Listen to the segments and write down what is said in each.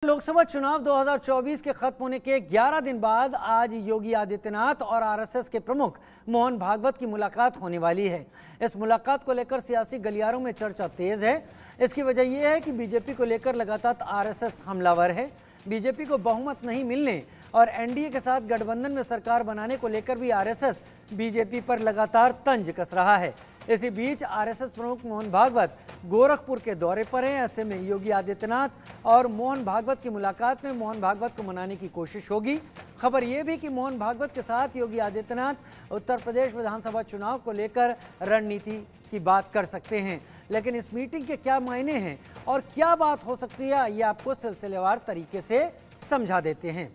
लोकसभा चुनाव 2024 के खत्म होने के 11 दिन बाद आज योगी आदित्यनाथ और आरएसएस के प्रमुख मोहन भागवत की मुलाकात होने वाली है। इस मुलाकात को लेकर सियासी गलियारों में चर्चा तेज है। इसकी वजह यह है कि बीजेपी को लेकर लगातार आरएसएस हमलावर है। बीजेपी को बहुमत नहीं मिलने और एनडीए के साथ गठबंधन में सरकार बनाने को लेकर भी आरएसएस बीजेपी पर लगातार तंज कस रहा है। इसी बीच आरएसएस प्रमुख मोहन भागवत गोरखपुर के दौरे पर हैं। ऐसे में योगी आदित्यनाथ और मोहन भागवत की मुलाकात में मोहन भागवत को मनाने की कोशिश होगी। खबर यह भी कि मोहन भागवत के साथ योगी आदित्यनाथ उत्तर प्रदेश विधानसभा चुनाव को लेकर रणनीति की बात कर सकते हैं। लेकिन इस मीटिंग के क्या मायने हैं और क्या बात हो सकती है, ये आपको सिलसिलेवार तरीके से समझा देते हैं।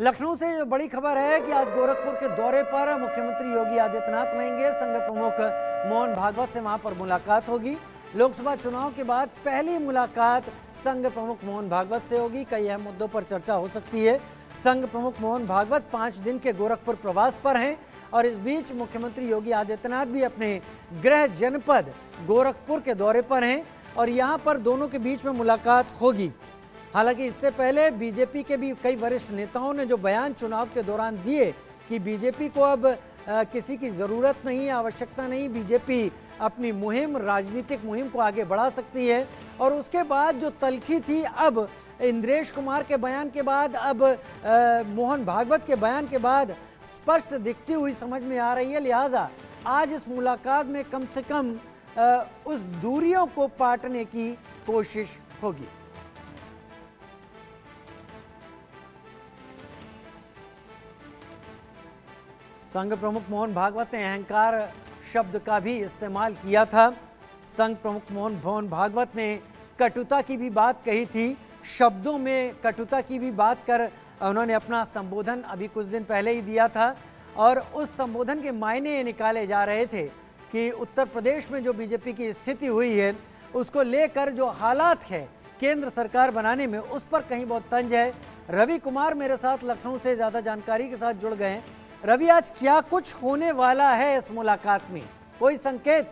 लखनऊ से जो बड़ी खबर है कि आज गोरखपुर के दौरे पर मुख्यमंत्री योगी आदित्यनाथ रहेंगे। संघ प्रमुख मोहन भागवत से वहां पर मुलाकात होगी। लोकसभा चुनाव के बाद पहली मुलाकात संघ प्रमुख मोहन भागवत से होगी। कई अहम मुद्दों पर चर्चा हो सकती है। संघ प्रमुख मोहन भागवत 5 दिन के गोरखपुर प्रवास पर हैं और इस बीच मुख्यमंत्री योगी आदित्यनाथ भी अपने गृह जनपद गोरखपुर के दौरे पर हैं और यहाँ पर दोनों के बीच में मुलाकात होगी। हालांकि इससे पहले बीजेपी के भी कई वरिष्ठ नेताओं ने जो बयान चुनाव के दौरान दिए कि बीजेपी को अब किसी की ज़रूरत नहीं, आवश्यकता नहीं, बीजेपी अपनी मुहिम, राजनीतिक मुहिम को आगे बढ़ा सकती है। और उसके बाद जो तल्खी थी, अब इंद्रेश कुमार के बयान के बाद, अब मोहन भागवत के बयान के बाद स्पष्ट दिखती हुई समझ में आ रही है। लिहाजा आज इस मुलाकात में कम से कम उस दूरियों को पाटने की कोशिश होगी। संघ प्रमुख मोहन भागवत ने अहंकार शब्द का भी इस्तेमाल किया था। संघ प्रमुख मोहन भागवत ने कटुता की भी बात कही थी। शब्दों में कटुता की भी बात कर उन्होंने अपना संबोधन अभी कुछ दिन पहले ही दिया था और उस संबोधन के मायने निकाले जा रहे थे कि उत्तर प्रदेश में जो बीजेपी की स्थिति हुई है उसको लेकर जो हालात है केंद्र सरकार बनाने में, उस पर कहीं बहुत तंज है। रवि कुमार मेरे साथ लखनऊ से ज़्यादा जानकारी के साथ जुड़ गए हैं। रवि, आज क्या कुछ होने वाला है इस मुलाकात में, कोई संकेत?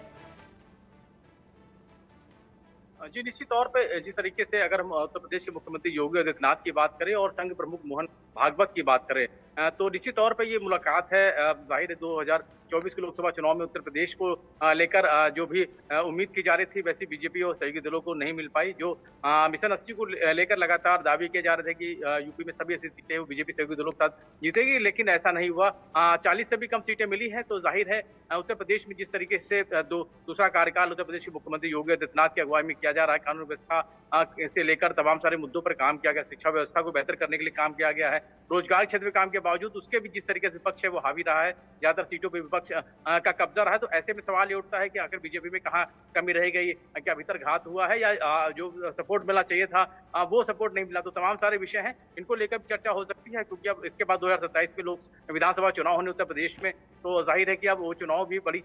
जी, निश्चित तौर पे जिस तरीके से अगर हम उत्तर प्रदेश के मुख्यमंत्री योगी आदित्यनाथ की बात करें और संघ प्रमुख मोहन भागवत की बात करें तो निश्चित तौर पे ये मुलाकात है। जाहिर है 2024 के लोकसभा चुनाव में उत्तर प्रदेश को लेकर जो भी उम्मीद की जा रही थी वैसी बीजेपी और सहयोगी दलों को नहीं मिल पाई। जो मिशन 80 को लेकर लगातार दावे किए जा रहे थे कि यूपी में सभी ऐसी सीटें वो बीजेपी सहयोगी दलों के साथ जीतेगी, लेकिन ऐसा नहीं हुआ। 40 से भी कम सीटें मिली हैं। तो जाहिर है उत्तर प्रदेश में जिस तरीके से दूसरा कार्यकाल उत्तर प्रदेश के मुख्यमंत्री योगी आदित्यनाथ की अगुवाई में किया जा रहा है, कानून व्यवस्था से लेकर तमाम सारे मुद्दों पर काम किया गया, शिक्षा व्यवस्था को बेहतर करने के लिए काम किया गया है, रोजगार क्षेत्र में काम के बावजूद उसके भी जिस तरीके से विपक्ष है वो हावी रहा है, ज्यादातर सीटों पर विपक्ष का कब्जा रहा है। तो ऐसे में सवाल ये उठता है कि आखिर बीजेपी में कहाँ कमी रह गई, क्या भीतर घात हुआ है या जो सपोर्ट मिलना चाहिए था वो सपोर्ट नहीं मिला। तो तमाम सारे विषय हैं, इनको लेकर चर्चा हो सकती है क्योंकि अब इसके बाद 2027 के लोक विधानसभा चुनाव होने उत्तर प्रदेश में। तो जाहिर है कि अब वो चुनाव भी बड़ी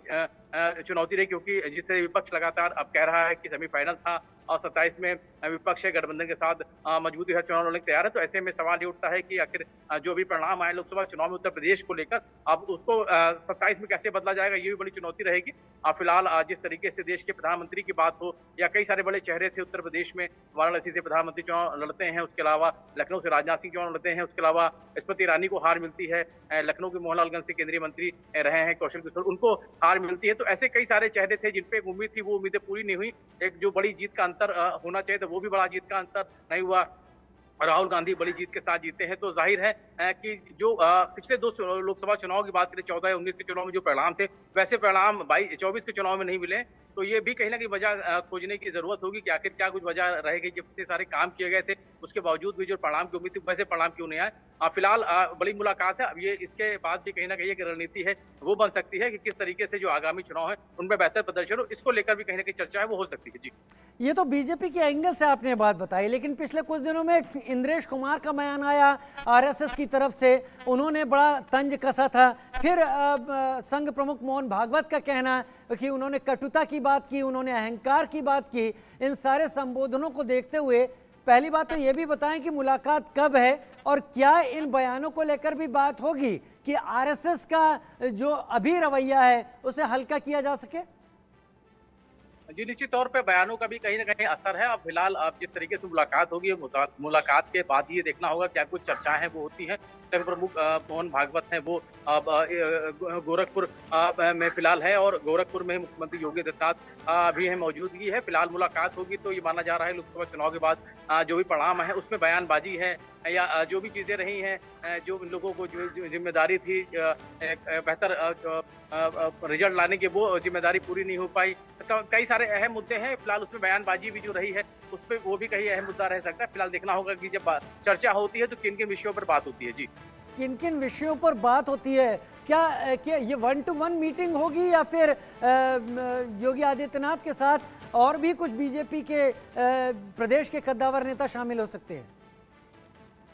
चुनौती रही क्योंकि जिस तरह विपक्ष लगातार अब कह रहा है कि सेमीफाइनल था और 27 में विपक्ष गठबंधन के साथ मजबूती से चुनाव लड़ने तैयार है। तो ऐसे में सवाल ये उठता है कि आखिर जो भी परिणाम आए लोकसभा चुनाव में उत्तर प्रदेश को लेकर, अब उसको 27 में कैसे बदला जाएगा, ये भी बड़ी चुनौती रहेगी। फिलहाल जिस तरीके से देश के प्रधानमंत्री की बात हो या कई सारे बड़े चेहरे थे उत्तर प्रदेश में, वाराणसी से प्रधानमंत्री चुनाव लड़ते हैं, उसके अलावा लखनऊ से राजनाथ सिंह चुनाव लड़ते हैं, उसके अलावा स्मृति ईरानी को हार मिलती है, लखनऊ के मोहनलालगंज से केंद्रीय मंत्री रहे हैं कौशल किशोर, उनको हार मिलती है। तो ऐसे कई सारे चेहरे थे जिन पे उम्मीद थी, वो उम्मीदें पूरी नहीं हुई। एक जो बड़ी जीत का अंतर होना चाहिए था वो भी बड़ा जीत का अंतर नहीं हुआ। राहुल गांधी बड़ी जीत के साथ जीते हैं। तो जाहिर है कि जो पिछले 2 लोकसभा चुनाव की बात करें, 14 या 19 के चुनाव में जो परिणाम थे वैसे परिणाम 24 के चुनाव में नहीं मिले। तो ये भी कहीं ना कहीं वजह खोजने की जरूरत होगी कि आखिर क्या कुछ वजह रहेगी। जब इतने सारे काम किए गए थे उसके बावजूद भी जो परिणाम की उम्मीद थी वैसे परिणाम क्यों नहीं आए। फिलहाल बड़ी मुलाकात है। अब ये इसके बाद भी कहीं ना कहीं एक रणनीति है वो बन सकती है कि किस तरीके से जो आगामी चुनाव है उनमें बेहतर प्रदर्शन हो, इसको लेकर भी कहीं ना कहीं चर्चा है वो हो सकती है। जी, ये तो बीजेपी के एंगल से आपने बात बताई, लेकिन पिछले कुछ दिनों में इंद्रेश कुमार का बयान आया आरएसएस की तरफ से, उन्होंने बड़ा तंज कसा था। फिर संघ प्रमुख मोहन भागवत का कहना कि उन्होंने कटुता की बात की, उन्होंने अहंकार की बात की। इन सारे संबोधनों को देखते हुए पहली बात तो ये भी बताएं कि मुलाकात कब है और क्या इन बयानों को लेकर भी बात होगी कि आरएसएस का जो अभी रवैया है उसे हल्का किया जा सके? जी, निश्चित तौर पे बयानों का भी कहीं न कहीं असर है। अब फिलहाल अब जिस तरीके से मुलाकात होगी, मुलाकात के बाद ये देखना होगा क्या कुछ चर्चाएँ हैं वो होती हैं। संघ प्रमुख मोहन भागवत हैं वो अब गोरखपुर में फिलहाल है और गोरखपुर में मुख्यमंत्री योगी आदित्यनाथ भी हैं, मौजूदगी है। फिलहाल मुलाकात होगी तो ये माना जा रहा है लोकसभा चुनाव के बाद जो भी परिणाम है उसमें बयानबाजी है या जो भी चीज़ें रही हैं जो उन लोगों को जो ज़िम्मेदारी थी एक बेहतर रिजल्ट लाने की वो ज़िम्मेदारी पूरी नहीं हो पाई। तो कई सारे अहम मुद्दे हैं, फिलहाल उसमें बयानबाजी भी जो रही है, उसपे वो भी कहीं अहम मुद्दा रह सकता है। फिलहाल देखना होगा कि जब चर्चा होती है तो किन-किन विषयों पर बात होती है। जी। किन-किन विषयों पर बात होती है? क्या ये 1 टू 1 मीटिंग होगी या फिर योगी आदित्यनाथ के साथ और भी कुछ बीजेपी के प्रदेश के कद्दावर नेता शामिल हो सकते हैं?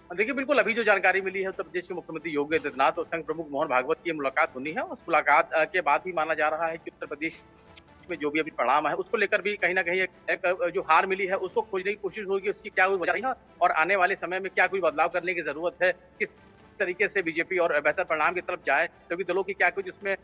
देखिए, बिल्कुल अभी जो जानकारी मिली है उत्तर प्रदेश के मुख्यमंत्री योगी आदित्यनाथ और संघ प्रमुख मोहन भागवत की मुलाकात होनी है। उस मुलाकात के बाद ही माना जा रहा है कि उत्तर प्रदेश में जो भी अभी परिणाम है, उसको लेकर भी कहीं न कहीं एक जो हार मिली है, उसको खोजने की कोशिश होगी, उसकी क्या कोई वजह रही है और आने वाले समय में क्या कोई बदलाव करने की ज़रूरत है, किस तरीके से बीजेपी और बेहतर परिणाम की तरफ जाए, क्योंकि दलों की क्या कुछ उसमें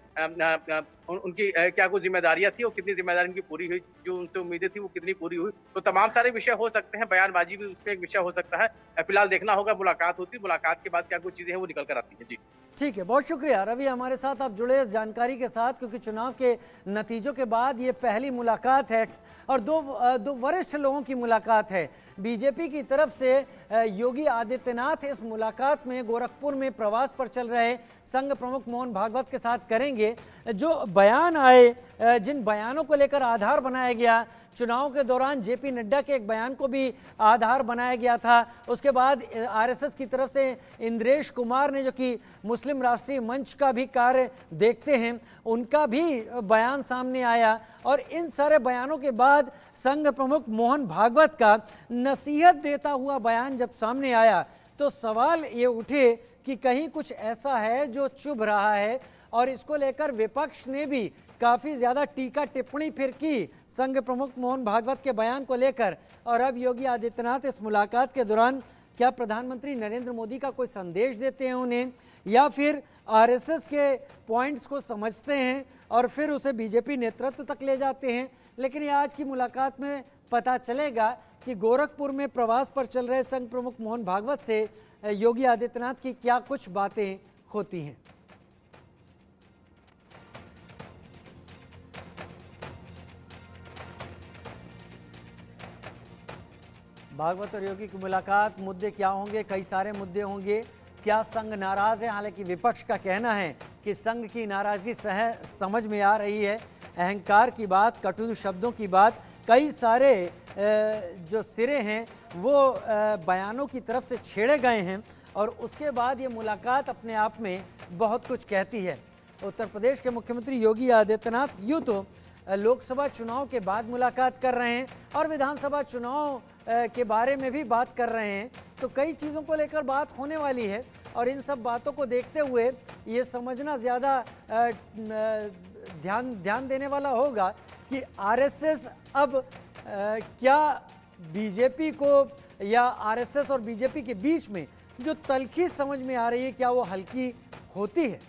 उनकी क्या कुछ ज़िम्मेदारियाँ थी और कितनी ज़िम्मेदारी उनकी पूरी हुई, जो उनसे उम्मीदें थी वो कितनी पूरी हुई। तो तमाम सारे विषय हो सकते हैं, बयानबाजी भी उसपे एक विषय हो सकता है। फिलहाल देखना होगा, मुलाकात होती है, मुलाकात के बाद क्या कुछ चीज़ें हैं वो निकल कर आती हैं। जी। ठीक है, बहुत शुक्रिया रवि हमारे साथ आप जुड़े इस जानकारी के साथ, क्योंकि चुनाव के नतीजों के बाद ये पहली मुलाकात है और दो वरिष्ठ लोगों की मुलाकात है। बीजेपी की तरफ से योगी आदित्यनाथ इस मुलाकात में गोरखपुर में प्रवास पर चल रहे संघ प्रमुख मोहन भागवत के साथ करेंगे। जो बयान आए, जिन बयानों को लेकर आधार बनाया गया, चुनाव के दौरान जेपी नड्डा के एक बयान को भी आधार बनाया गया था। उसके बाद आरएसएस की तरफ से इंद्रेश कुमार ने, जो कि मुस्लिम राष्ट्रीय मंच का भी कार्य देखते हैं, उनका भी बयान सामने आया और इन सारे बयानों के बाद संघ प्रमुख मोहन भागवत का नसीहत देता हुआ बयान जब सामने आया तो सवाल ये उठे कि कहीं कुछ ऐसा है जो चुभ रहा है और इसको लेकर विपक्ष ने भी काफ़ी ज़्यादा टीका टिप्पणी फिर की संघ प्रमुख मोहन भागवत के बयान को लेकर। और अब योगी आदित्यनाथ इस मुलाकात के दौरान क्या प्रधानमंत्री नरेंद्र मोदी का कोई संदेश देते हैं उन्हें, या फिर आरएसएस के पॉइंट्स को समझते हैं और फिर उसे बीजेपी नेतृत्व तक ले जाते हैं। लेकिन ये आज की मुलाकात में पता चलेगा कि गोरखपुर में प्रवास पर चल रहे संघ प्रमुख मोहन भागवत से योगी आदित्यनाथ की क्या कुछ बातें होती हैं। भागवत और योगी की मुलाकात, मुद्दे क्या होंगे? कई सारे मुद्दे होंगे। क्या संघ नाराज है? हालांकि विपक्ष का कहना है कि संघ की नाराजगी समझ में आ रही है। अहंकार की बात, कटु शब्दों की बात, कई सारे जो सिरे हैं वो बयानों की तरफ से छेड़े गए हैं और उसके बाद ये मुलाकात अपने आप में बहुत कुछ कहती है। उत्तर प्रदेश के मुख्यमंत्री योगी आदित्यनाथ यूँ तो लोकसभा चुनाव के बाद मुलाकात कर रहे हैं और विधानसभा चुनाव के बारे में भी बात कर रहे हैं, तो कई चीज़ों को लेकर बात होने वाली है और इन सब बातों को देखते हुए ये समझना ज़्यादा ध्यान देने वाला होगा कि आरएसएस अब क्या बीजेपी को, या आरएसएस और बीजेपी के बीच में जो तल्खी समझ में आ रही है, क्या वो हल्की होती है।